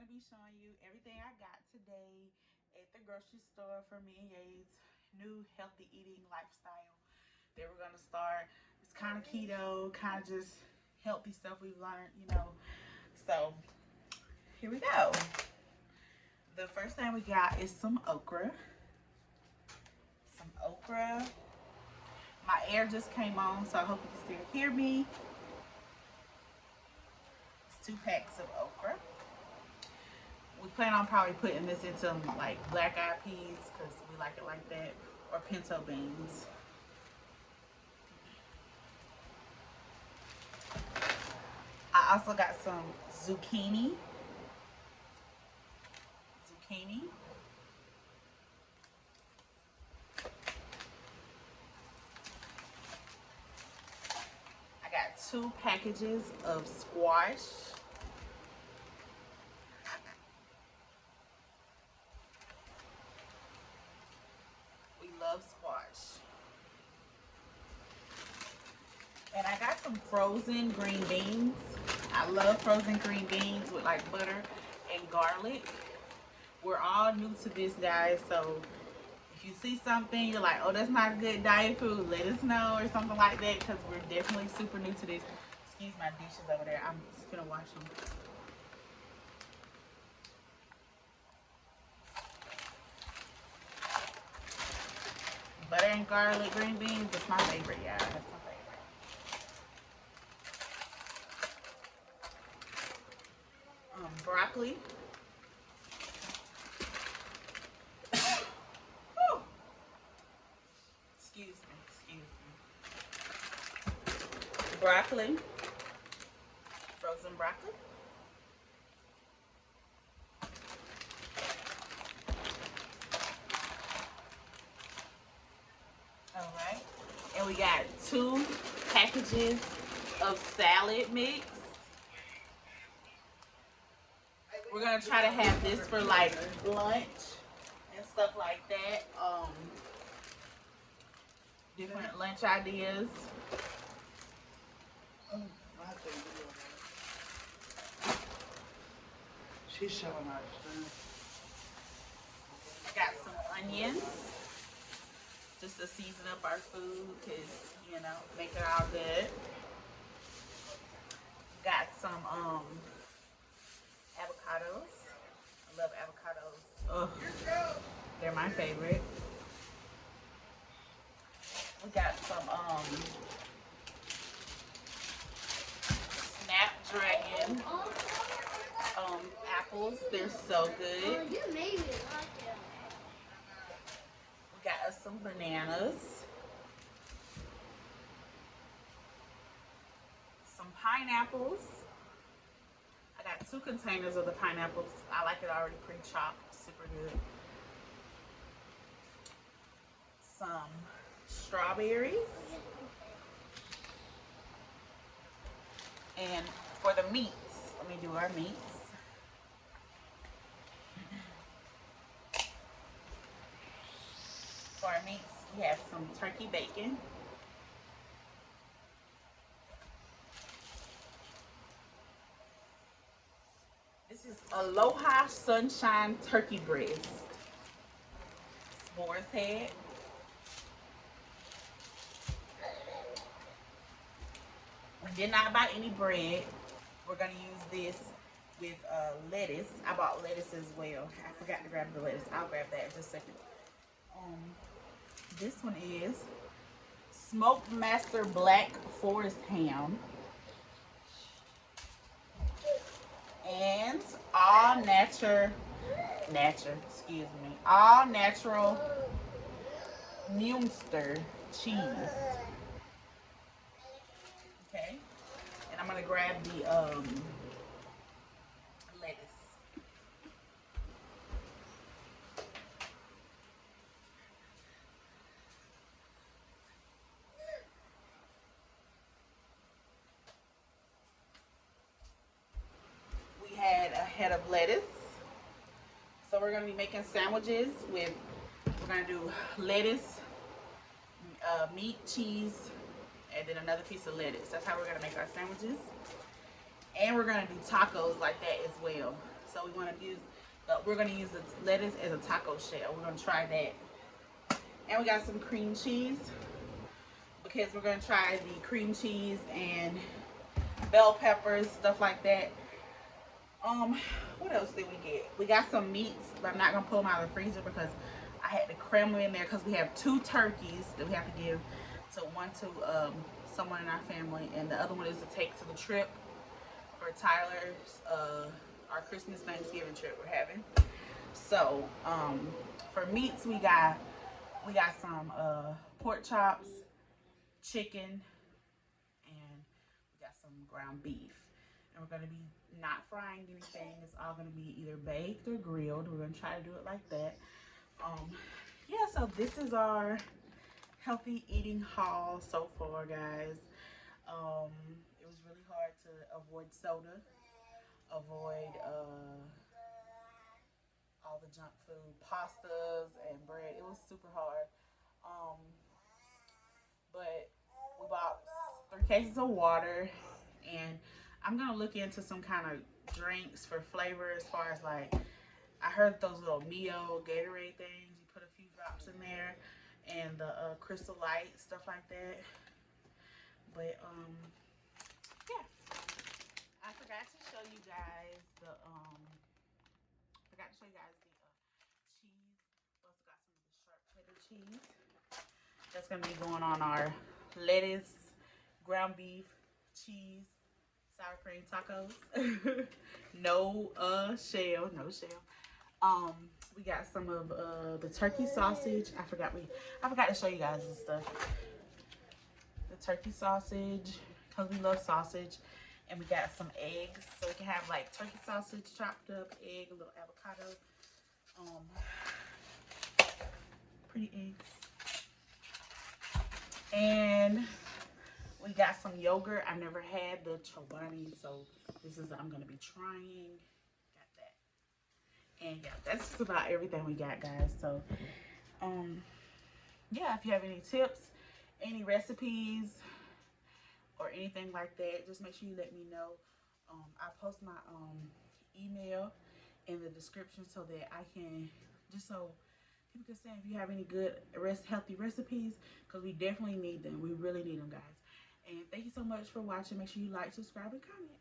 going to be showing you everything I got today at the grocery store for me and Yaya's new healthy eating lifestyle that we're going to start. It's kind of keto, kind of just healthy stuff we've learned. So here we go. The first thing we got is some okra. Some okra. My air just came on, so I hope you can still hear me. It's 2 packs of okra. We plan on probably putting this into like black eyed peas because we like it like that, or pinto beans. I also got some zucchini. I got 2 packages of squash. We love squash. And I got some frozen green beans. I love frozen green beans with like butter and garlic. We're all new to this, guys, so if you see something you're like, oh, that's not good diet food, let us know, or something like that, because we're definitely super new to this. Excuse my dishes over there, I'm just gonna wash them. Butter and garlic green beans, that's my favorite, yeah, that's my favorite. Broccoli. Excuse me. Broccoli. Frozen broccoli. All right. And we got 2 packages of salad mix. We're gonna try to have this for like lunch and stuff like that. Different lunch ideas. She's showing us. Got some onions just to season up our food, cause make it all good. Got some avocados. I love avocados. Ugh, they're my favorite. We got some Snapdragon apples. They're so good. We got us some bananas. Some pineapples. I got 2 containers of the pineapples. I like it already pre-chopped. Super good. Some strawberries. And for the meats, let me do our meats. For our meats, we have some turkey bacon. This is Aloha Sunshine Turkey Breast. Boar's head. We did not buy any bread. We're going to use this with lettuce. I bought lettuce as well. I forgot to grab the lettuce. I'll grab that in just a second. This one is Smoked Master Black Forest Ham. And all natural Munster cheese. Okay, and I'm gonna grab the lettuce. We had a head of lettuce. So we're gonna be making sandwiches with, we're gonna do lettuce, meat, cheese, and then another piece of lettuce. That's how we're gonna make our sandwiches. And we're gonna do tacos like that as well. So we want to use, we're going to use the lettuce as a taco shell. We're going to try that. And we got some cream cheese because we're going to try the cream cheese and bell peppers, stuff like that. What else did we get? We got some meats, but I'm not going to pull them out of the freezer because I had to cram them in there because we have 2 turkeys that we have to give to one to someone in our family, and the other one is to take to the trip for Tyler's our Christmas Thanksgiving trip we're having. So for meats we got some pork chops, chicken, and we got some ground beef. And we're gonna be not frying anything. It's all gonna be either baked or grilled. We're gonna try to do it like that. Yeah, so this is our healthy eating haul so far, guys. It was really hard to avoid soda, avoid all the junk food, pastas and bread. It was super hard. Um, but we bought 3 cases of water, and I'm gonna look into some kind of drinks for flavor. As far as like, I heard those little Mio Gatorade things. You put a few drops in there, and the Crystal Light, stuff like that. But yeah, I forgot to show you guys the cheese. We also got some of the sharp cheddar cheese. That's gonna be going on our lettuce, ground beef, cheese, sour cream tacos. No shell, no shell. We got some of the turkey sausage. I forgot to show you guys this stuff. The turkey sausage, because we love sausage. And we got some eggs, so we can have like turkey sausage chopped up, egg, a little avocado, pretty eggs. And we got some yogurt. I never had the Chobani, so this is I'm gonna be trying. Got that. And yeah, that's just about everything we got, guys. So yeah, if you have any tips, any recipes, or anything like that, just make sure you let me know. I post my email in the description so that I can, just so people can say if you have any good healthy recipes, because we definitely need them. We really need them, guys. And thank you so much for watching. Make sure you like, subscribe, and comment.